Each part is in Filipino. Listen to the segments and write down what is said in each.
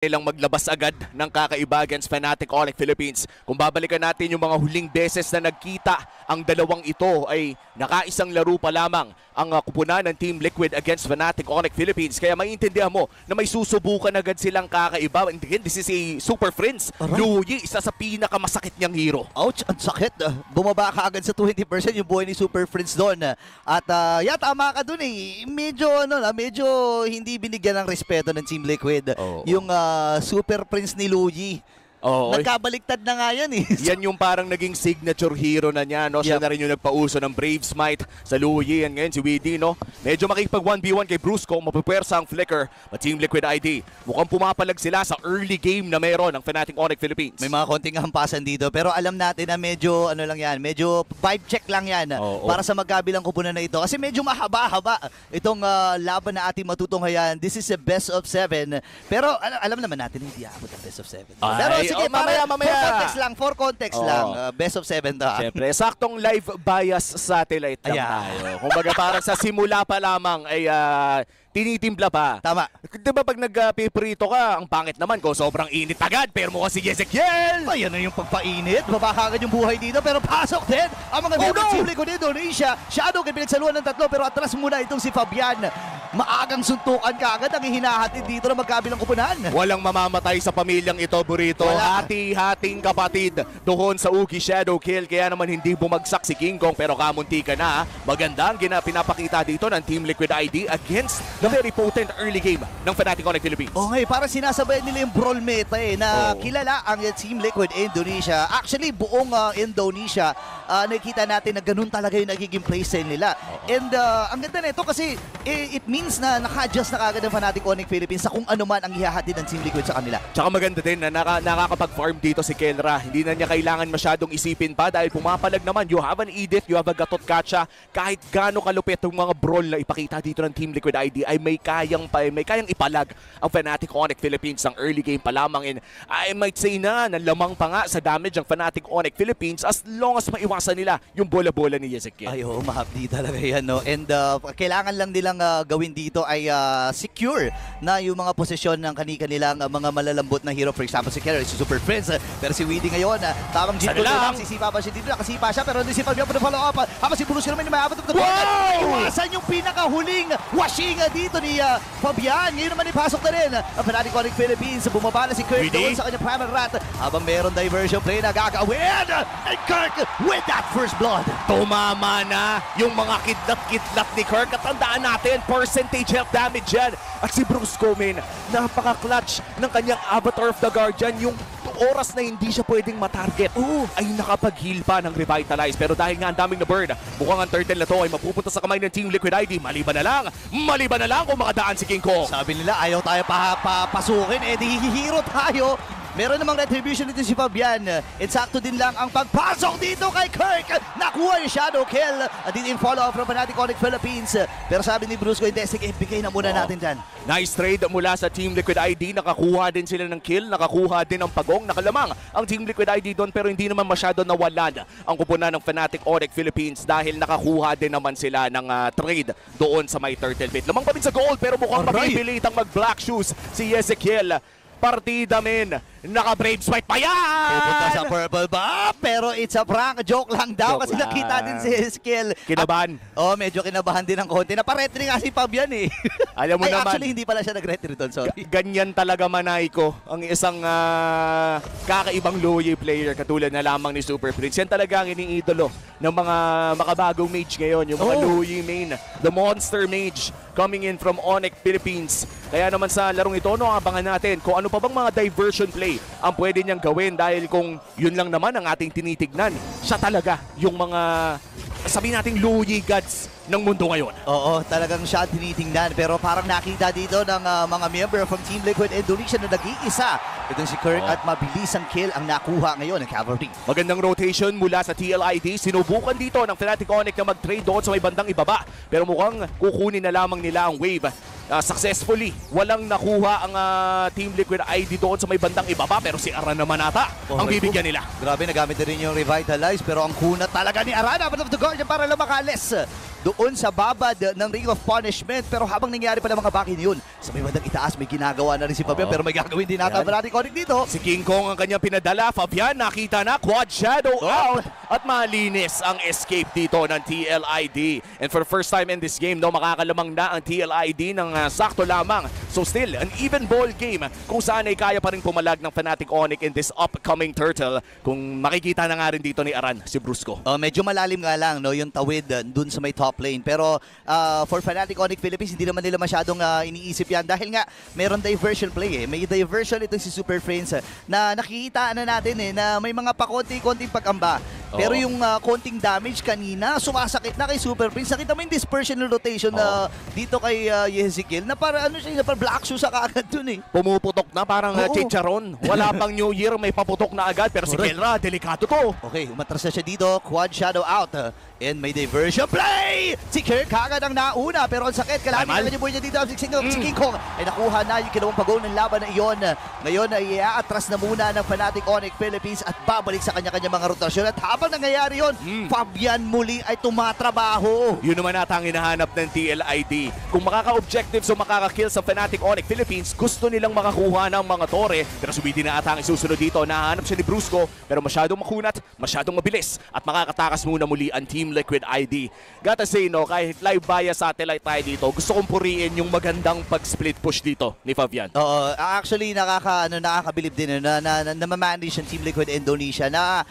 nilang maglabas agad ng kakaiba against Fnatic Onyx Philippines. Kung babalikan natin yung mga huling beses na nagkita, ang dalawang ito ay nakaisang laro pa lamang ang kupunan ng Team Liquid against Fnatic Onyx Philippines. Kaya maintindihan mo na may susubukan agad silang kakaiba. And again, this is a Super Friends. Luyi, isa sa pinakamasakit niyang hero. Ouch, ang sakit. Bumaba ka agad sa 20% yung buhay ni Super Friends doon. At tama ka doon eh. Medyo hindi binigyan ng respeto ng Team Liquid. Yung Super Prince ni Luigi. Nagkabaliktad na nga yan eh. Yan yung parang naging signature hero na niya, no? Siya na rin yung nagpauso ng Brave Smite sa Luigi. Yan ngayon si Weedy, no? Medyo makikipag 1v1 kay Brusco, mapupwersa ang Flicker. But Team Liquid ID, mukhang pumapalag sila sa early game na meron ng Fnatic Onyx Philippines. May mga konting hampasan dito, pero alam natin na medyo medyo vibe check lang yan para sa magkabilang kupunan na ito. Kasi medyo mahaba-haba itong laban na ating matutunghayan. This is a best of 7. Pero alam naman natin hindi abot ang best of 7. Pero sige, mamaya. For context lang. Best of 7 to. Siyempre, saktong live bias satellite lang tayo. Kumbaga parang sa simula pa lamang ay tinitimpla pa. Tama. Diba pag nag-paperito ka, ang pangit naman ko, sobrang init agad, pero mukha si Ezekiel! Ayan na yung pagpainit. Babaka agad yung buhay dito, pero pasok din ang mga Team Liquid Indonesia. Shadow kay pinagsaluhan ng tatlo, pero atras muna itong si Fabian. Maagang suntukan ka agad ang hinahatid dito ng magkabilang kupunan. Walang mamamatay sa pamilyang ito, Burrito. Hati-hating kapatid doon sa Ugi Shadow Kill. Kaya naman hindi bumagsak si King Kong, pero kamunti ka na. Maganda ang pinapakita dito ng Team Liquid ID against the very potent early game ng Fnatic Onyx Philippines. Okay, para sinasabayan nila yung brawl meta na kilala ang Team Liquid Indonesia. Actually, buong Indonesia, nakikita natin na ganun talaga yung nagiging playstyle nila. And ang ganda nito kasi it means na naka-adjust na kagad ng Fnatic Onyx Philippines sa kung ano man ang ihahatid ng Team Liquid sa kanila. Tsaka maganda din na nakakapag-farm dito si Kelra. Hindi na niya kailangan masyadong isipin pa dahil pumapalag naman. You have an Edith, you have a Gatot Kacha. Kahit gaano kalupit yung mga brawl na ipakita dito ng Team Liquid ID ay may kayang ipalag ang Fnatic Onyx Philippines ng early game pa lamang. And I might say na lamang pa nga sa damage ng Fnatic Onyx Philippines as long as maiwasan nila yung bola-bola ni Ezekiel. Ay, mahapdi talaga yan, no? And kailangan lang nilang gawin dito ay secure na yung mga posisyon ng kanilang mga malalambot na hero. For example, si Kerry, si Super Friends. Pero si Weedy ngayon, tamang G2 lang. Sisipa pa siya dito. Nakasipa siya, pero hindi si Fabian pa na follow up. Habang si Brusco naman may abot of the ball. Iwasan yung pinakahuling washing dito ni Fabian. Ngayon naman ipasok na rin ang Fnatic Onyx Philippines. Bumaba na si Kirk doon sa kanyang primal rat. Habang meron diversion play na gagawin. And Kirk with that first blood. Tumama na yung mga kidlat-kidlat ni Kirk. At tandaan natin, percentage health damage yan. At si Brusco, napaka-clutch ng kanyang Avatar of the Guardian. Yung oras na hindi siya pwedeng matarget ay nakapag-heal pa ng Revitalize. Pero dahil nga ang daming na-burn, mukhang ang turtle na to ay mapupunta sa kamay ng Team Liquid ID. Maliban na lang kung makadaan si King Kong. Sabi nila ayaw tayo papasukin, di hihiro tayo. Meron namang retribution dito si Fabian. Insakto din lang ang pagpasok dito kay Kirk. Nakuha yung shadow kill. At din in follow-up from Fnatic Onyx Philippines. Pero sabi ni Brusco, hindi, sige, bigay na muna natin dyan. Nice trade mula sa Team Liquid ID. Nakakuha din sila ng kill. Nakakuha din ng pagong. Nakalamang ang Team Liquid ID doon. Pero hindi naman masyado nawalan ang kupunan ng Fnatic Onyx Philippines dahil nakakuha din naman sila ng trade doon sa may turtle pit. Lamang pa rin sa gold pero mukhang mapipilit ang mag-black shoes si Ezekiel. Partida naka-Brave Smite pa yan! Pupunta sa purple ba? Pero it's a prank. Joke lang daw kasi nakita din si Ezekiel. Kinabahan. Medyo kinabahan din ng konti. Naparetry nga si Fabian eh. Alam mo naman. Actually, hindi pala siya nag-retry doon. Sorry. Ganyan talaga Manayko ang isang kakaibang low player katulad na lamang ni Super Prince. Yan talaga ang iniidolo ng mga makabagong mage ngayon. Yung mga low main. The Monster Mage coming in from Onyx Philippines. Kaya naman sa larong ito, abangan natin kung ano pa bang mga diversion play ang pwede niyang gawin dahil kung yun lang naman ang ating tinitignan, siya talaga yung mga sabihin nating Luigi gods ng mundo ngayon. Oo, talagang siya tinitingnan. Pero parang nakita dito ng mga member from Team Liquid Indonesia na nag-iisa. Ito si Kirk at mabilis ang kill ang nakuha ngayon ng Cavalry. Magandang rotation mula sa TLID. Sinubukan dito ng Fnatic Onyx na mag-trade doon sa may bandang ibaba. Pero mukhang kukunin na lamang nila ang wave. Successfully, walang nakuha ang Team Liquid ID doon sa may bandang ibaba. Pero si Aran naman ata ang bibigyan nila. Grabe, nagamit na rin yung Revitalize. Pero ang kunat talaga ni Aran. Out of the Guardian para lang makalis. doon sa babad ng Ring of Punishment. Pero habang nangyari pa ng mga bakin yun, sa may bandang itaas may ginagawa na rin si Fabian, pero may gagawin din nata Fnatic Onyx dito. Si King Kong ang kanyang pinadala. Fabian nakita na, quad shadow out. At malinis ang escape dito ng TLID. And for the first time in this game, no, makakalamang na ang TLID ng sakto lamang. So still, an even ball game kung saan ay kaya pa rin pumalag ng Fnatic Onyx in this upcoming turtle. Kung makikita na nga rin dito ni Aran, si Brusco. Medyo malalim nga lang, no, yung tawid dun sa may top lane. Pero for Fnatic Onyx Philippines, hindi naman nila masyadong iniisip yan. Dahil nga, meron diversion play eh. May diversion ito si Super Friends na nakikita na natin eh, na may mga pakonti-konting pag-amba. Pero yung konting damage kanina, sumasakit na kay Super Prince. Nakita mo yung dispersion and rotation na dito kay Yezikiel na para ano siya, para black shoes sa kaagad dun eh. Pumuputok na parang chicharon. Wala pang New Year, may paputok na agad. Pero si Kelra, delikado to. Okay, umatras na siya dito. Quad shadow out. And may diversion play! Si Kirk kagad ang nauna. Pero ang sakit, kailangan niya buhay niya dito. Si King Kong ay nakuha na yung kinawang pag-goal ng laban na iyon. Ngayon ay iaatras na muna ng Fnatic Onyx Philippines at babalik sa kanya-kanya mga rotasyon. At habang nangyayari yun, Fabian muli ay tumatrabaho. Yun naman ata ang hinahanap ng TLID. Kung makaka-objectives o makaka-kill sa Fnatic Onyx Philippines, gusto nilang makakuha ng mga tore. Pero subiti na ata ang isusunod dito. Nahanap siya ni Brusco, pero masyadong makunat, masyadong mabilis. At makakatakas muna muli ang Team Liquid ID. Gotta say, no, kahit live via satellite tayo dito, gusto kong puriin yung magandang pag-split push dito ni Fabian. Oo, actually nakakabilib din na ma-manage ang Team Liquid Indonesia na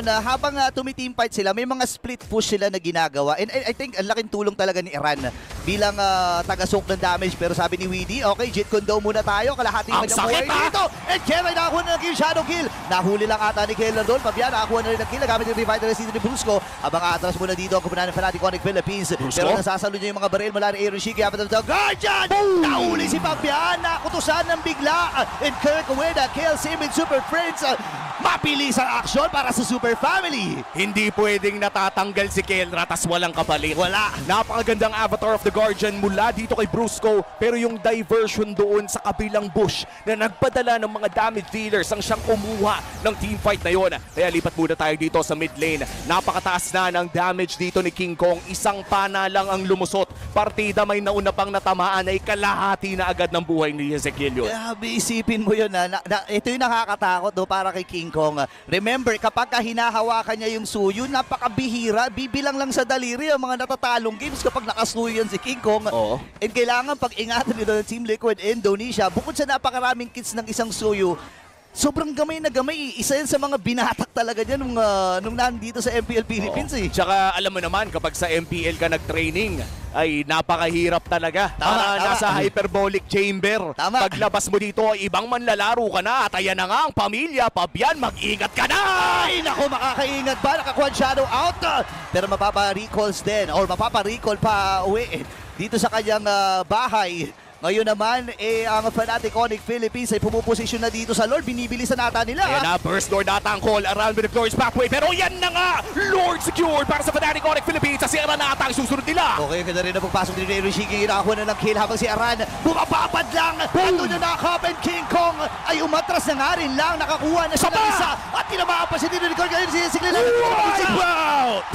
na habang tumi-team fight sila, may mga split push sila na ginagawa. And I think ang laking tulong talaga ni Iran bilang taga-soak ng damage. Pero sabi ni Weedy, okay, Jeet Kune Do muna tayo. Kalahati ang kanyang sakit buhay dito. And Kev ay nakakuha na ng kill, shadow kill. Nahuli lang ata ni Kev doon. Fabian nakakuha na rin ng kill. Gamit yung revitalize dito ni Brusco. Habang atras muna dito ang kupunan ng Fnatic Onyx Philippines. Brusco? Pero nasasalo niya yung mga baril mula ni Aaron Shiki. Habang ito, Guardian! Nahuli si Fabian. Nakutusan ng bigla. And Kirk Ueda kills him with Super Friends. Mabilis ang aksyon para sa Super Family. Hindi pwedeng natatanggal si Kelra tas walang kapalit. Wala. Napakagandang Avatar of the Guardian mula dito kay Brusco. Pero yung diversion doon sa kabilang bush na nagpadala ng mga damage dealers ang siyang kumuha ng teamfight na yon. Kaya lipat muna tayo dito sa mid lane. Napakataas na ng damage dito ni King Kong. Isang pana lang ang lumusot. Partida may nauna pang natamaan ay kalahati na agad ng buhay ni Ezekiel yun. Grabe, isipin mo yun. Ito yung nakakatakot para kay King Kong. Remember, kapag hinahawakan niya yung suyo, napakabihira. Bibilang lang sa daliri ang mga natatalong games kapag nakasuyo yan si King Kong. Oo. And kailangan pag-ingatan nito ng Team Liquid Indonesia. Bukod sa napakaraming kits ng isang suyo, sobrang gamay na gamay. Isa yan sa mga binatak talaga niya nung nandito sa MPL Philippines eh. Tsaka alam mo naman, kapag sa MPL ka nag-training, ay napakahirap talaga. Tama. Nasa hyperbolic chamber. Tama. Paglabas mo dito, ibang manlalaro ka na. At ayan na nga ang pamilya. Fabian, mag-ingat ka na! Ay, naku, makakaingat ba? Nakakuha shadow out. Pero mapapa-recalls din or mapapa-recall pa uwi dito sa kanyang bahay. Ngayon naman, ang Fnatic Onyx Philippines ay pumuposisyon na dito sa Lord. Binibilisan nata nila. Ayan na, Burst Lord ata ang call around with the glorious pathway. Pero yan na nga! Lord secured para sa Fnatic Onyx Philippines. Si Aran na ata ang susunod nila. Okay, ganda rin na pagpasok din ni Rishiki. Nakakuha na ng kill habang si Aran bumababad lang. Ando na nakakapin. King Kong ay umatras na nga rin lang. Nakakuha na siya ng isa. At tinamaan pa siya dito ni Corgan.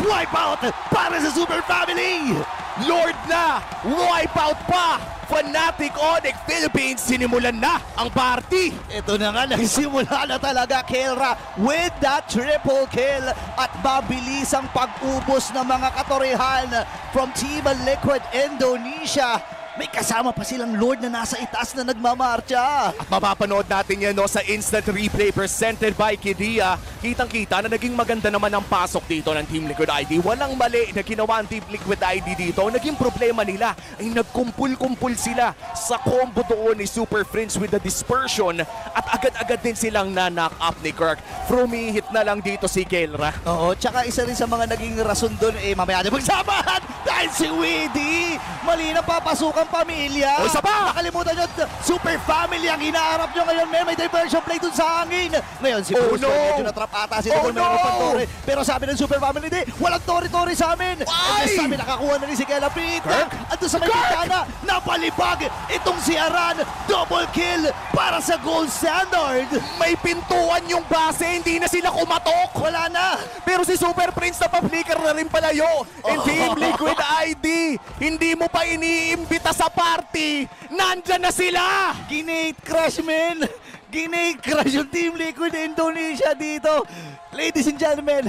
Wipeout para sa Super Family. Lord na! Wipeout pa! Fnatic Onyx Philippines, sinimulan na ang party! Ito na nga, nagsimula na talaga Kelra with that triple kill at mabilis ang pag-ubos ng mga katorihan from Team Liquid Indonesia. May kasama pa silang Lord na nasa itaas na nagmamarcha. At mapapanood natin yan sa instant replay presented by Kidia. Kitang-kita na naging maganda naman ang pasok dito ng Team Liquid ID. Walang mali na ginawa ang Team Liquid ID dito. Naging problema nila ay nagkumpul-kumpul sila sa combo doon ni Super Friends with the dispersion at agad-agad din silang na-knock up ni Kirk. Frumi-hit na lang dito si Kelra. Oo, tsaka isa rin sa mga naging rason doon, mamaya na magsamahan dahil si Weedy mali na papasukan pamilya. O isa pa! Nakalimutan nyo, Super Family ang hinaharap nyo ngayon. May diversion play dun sa hangin. Ngayon si Bruce medyo na-trap ata sila kung mayroon pang tore. Pero sabi ng Super Family, walang tori-tori sa amin. And sabi, nakakuha na rin si Kela Pita. At doon sa may bintana, napalibag itong si Aran. Double kill para sa gold standard. May pintuan yung base, hindi na sila kumatok. Wala na. Pero si Super Prince na pa-flicker na rin palayo. And Team Liquid ID, hindi mo pa iniimbita sa party, nandyan na sila! Ginate crush, men! Ginate crush yung Team Liquid Indonesia dito. Ladies and gentlemen,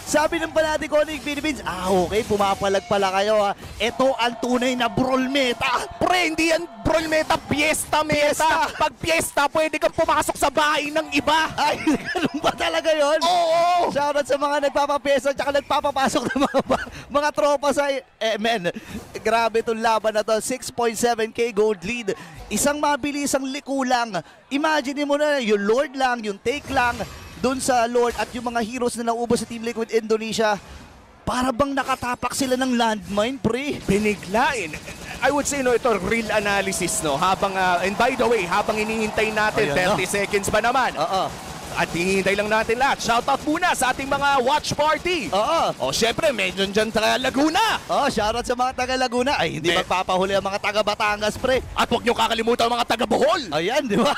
sabi ng Fnatic Onyx Philippines, okay, pumapalag pala kayo ha. Ito ang tunay na brawl meta. Pre, hindi yan brawl meta, fiesta meta. Pag fiesta, pwede kang pumasok sa bahay ng iba. Ay, ganun ba talaga yun? Oo! Shoutout sa mga nagpapapeso at nagpapapasok ng mga tropa sa... men, grabe itong laban na to. 6.7k gold lead. Isang mabilisang likulang. Imagine mo na yung Lord lang, yung take lang, doon sa Lord at yung mga heroes na naubos sa Team Liquid Indonesia, para bang nakatapak sila ng landmine, pre? Biniglain. I would say, no, ito, real analysis, no? Habang, and by the way, habang hinihintay natin, Ayan, 30 seconds pa naman. Oo. At hinihintay lang natin lahat. Shoutout muna sa ating mga watch party. Oo. O, syempre, medyo dyan taga Laguna. Oh, shoutout sa mga taga Laguna. Ay, hindi magpapahuli ang mga taga Batangas, pre. At huwag niyo kakalimutan ang mga taga Bohol. Ayan, di ba?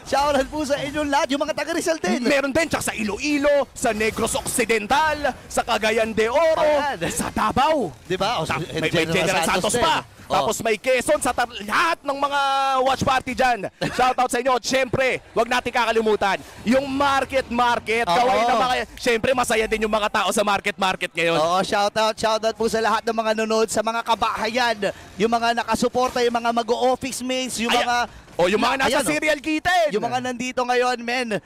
Shoutout po sa inyong lahat, yung mga taga Rizal din. Meron din, tsaka sa Iloilo, sa Negros Occidental, sa Cagayan de Oro, Ayan. sa Davao. Di ba? O, May General Santos pa. din. Tapos may Quezon sa lahat ng mga watch party dyan. Shoutout sa inyo. At syempre, huwag natin kakalimutan, yung market. Kaway na mga, syempre masaya din yung mga tao sa market ngayon. Oo, shoutout po sa lahat ng mga nanonood, sa mga kabahayan, yung mga nakasuporta, yung mga mag-office mates, yung mga... O yung mga nasa Ayan, serial kitten. Yung mga nandito ngayon, men.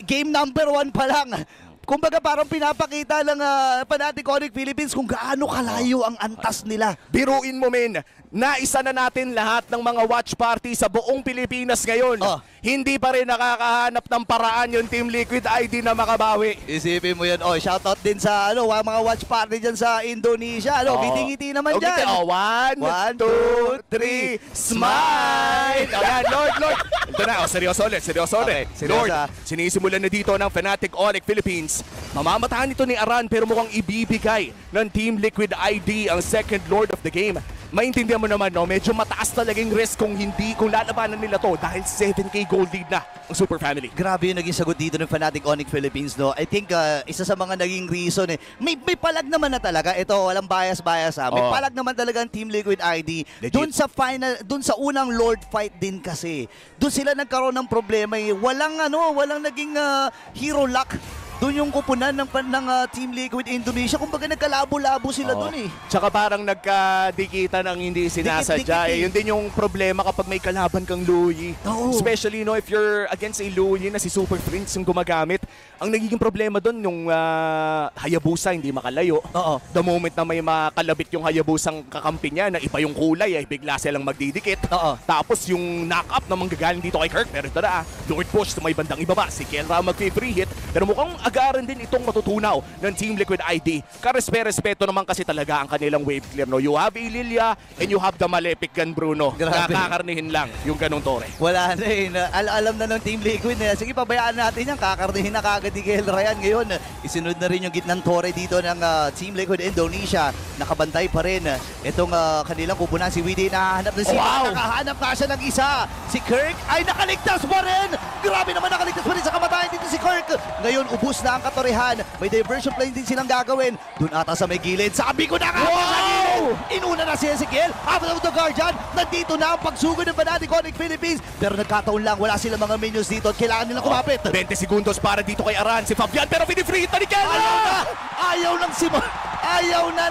Game number 1 pa lang. Kumbaga parang pinapakita ng Fnatic Onyx Philippines kung gaano kalayo ang antas nila. Biruin mo, men, naisa na natin lahat ng mga watch party sa buong Pilipinas ngayon. Oh. Hindi pa rin nakakahanap ng paraan yung Team Liquid ID na makabawi. Isipin mo yan. Oh, shoutout din sa mga watch party dyan sa Indonesia. Ngiti-ngiti naman dyan. 1, 2, 3, smile! Ayan, Lord. Ito na, seryoso ulit. Okay, seryoso. Lord, sinisimulan na dito ng Fnatic Onyx Philippines. Mamamatahan ito ni Aran pero mukhang ibibigay ng Team Liquid ID ang second Lord of the game. Maintindihan mo naman, no, medyo mataas talagang risk kung lalabanan nila to dahil 7k gold lead na ang Super Family. Grabe yung naging sagot dito ng Fnatic Onyx Philippines, no? I think isa sa mga naging reason may palag naman na talaga. Ito, walang bias ha. May palag naman talaga ang Team Liquid ID. Doon sa final, doon sa unang Lord fight din kasi. Doon sila nagkaroon ng problema. Walang naging hero luck. Doon yung kupunan ng Team Liquid Indonesia. Kumbaga nagkalabo-labo sila doon eh. Tsaka parang nagkadikitan ang hindi sinasadya. Dikit-dikit Yun din yung problema kapag may kalaban kang Luyi. Oo. Especially if you're against a Luyi na si Super Prince yung gumagamit. Ang nagiging problema doon yung Hayabusa hindi makalayo. Oo. The moment na may makalabit yung Hayabusang kakampi niya na iba yung kulay, bigla silang magdidikit. Oo. Tapos yung knock-up na manggagaling dito kay Kirk. Pero ito na, Lord Push sa may bandang ibaba. Si Kelra mag-free hit. Pero mukhang agaran din itong matutunaw ng Team Liquid ID. Karespeto naman kasi talaga ang kanilang wave clear. No? You have Ililia and you have the Malefic gun, Bruno. Grabe. Kakakarnihin lang yung ganong tore. Wala na eh. Alam na ng Team Liquid na. Sige, pabayaan natin yan. Kakarnihin na kagad ni Kel Ryan. Ngayon, isunod na rin yung gitnang tore dito ng Team Liquid Indonesia. Nakabantay pa rin itong kanilang kupunan. Si Widi nahahanap ng sila. Wow! Nakahanap na siya ng isa. Si Kirk ay nakaligtas pa rin. Grabe naman, nakaligtas pa rin sa kamatayan dito si Kirk. Ngayon, ubus na ang katorehan. May diversion plane din silang gagawin. Doon ata sa may gilid. Sabi ko na nga! Wow! Inuna na si Ezekiel. After of the Guardian, nandito na ang pagsugod ng Fnatic Onyx Philippines. Pero nagkataon lang, wala silang mga minions dito at kailangan nilang kumapit. 20 segundos para dito kay Aran. Si Fabian pero pinifree hit na ni Kelra! Ayaw na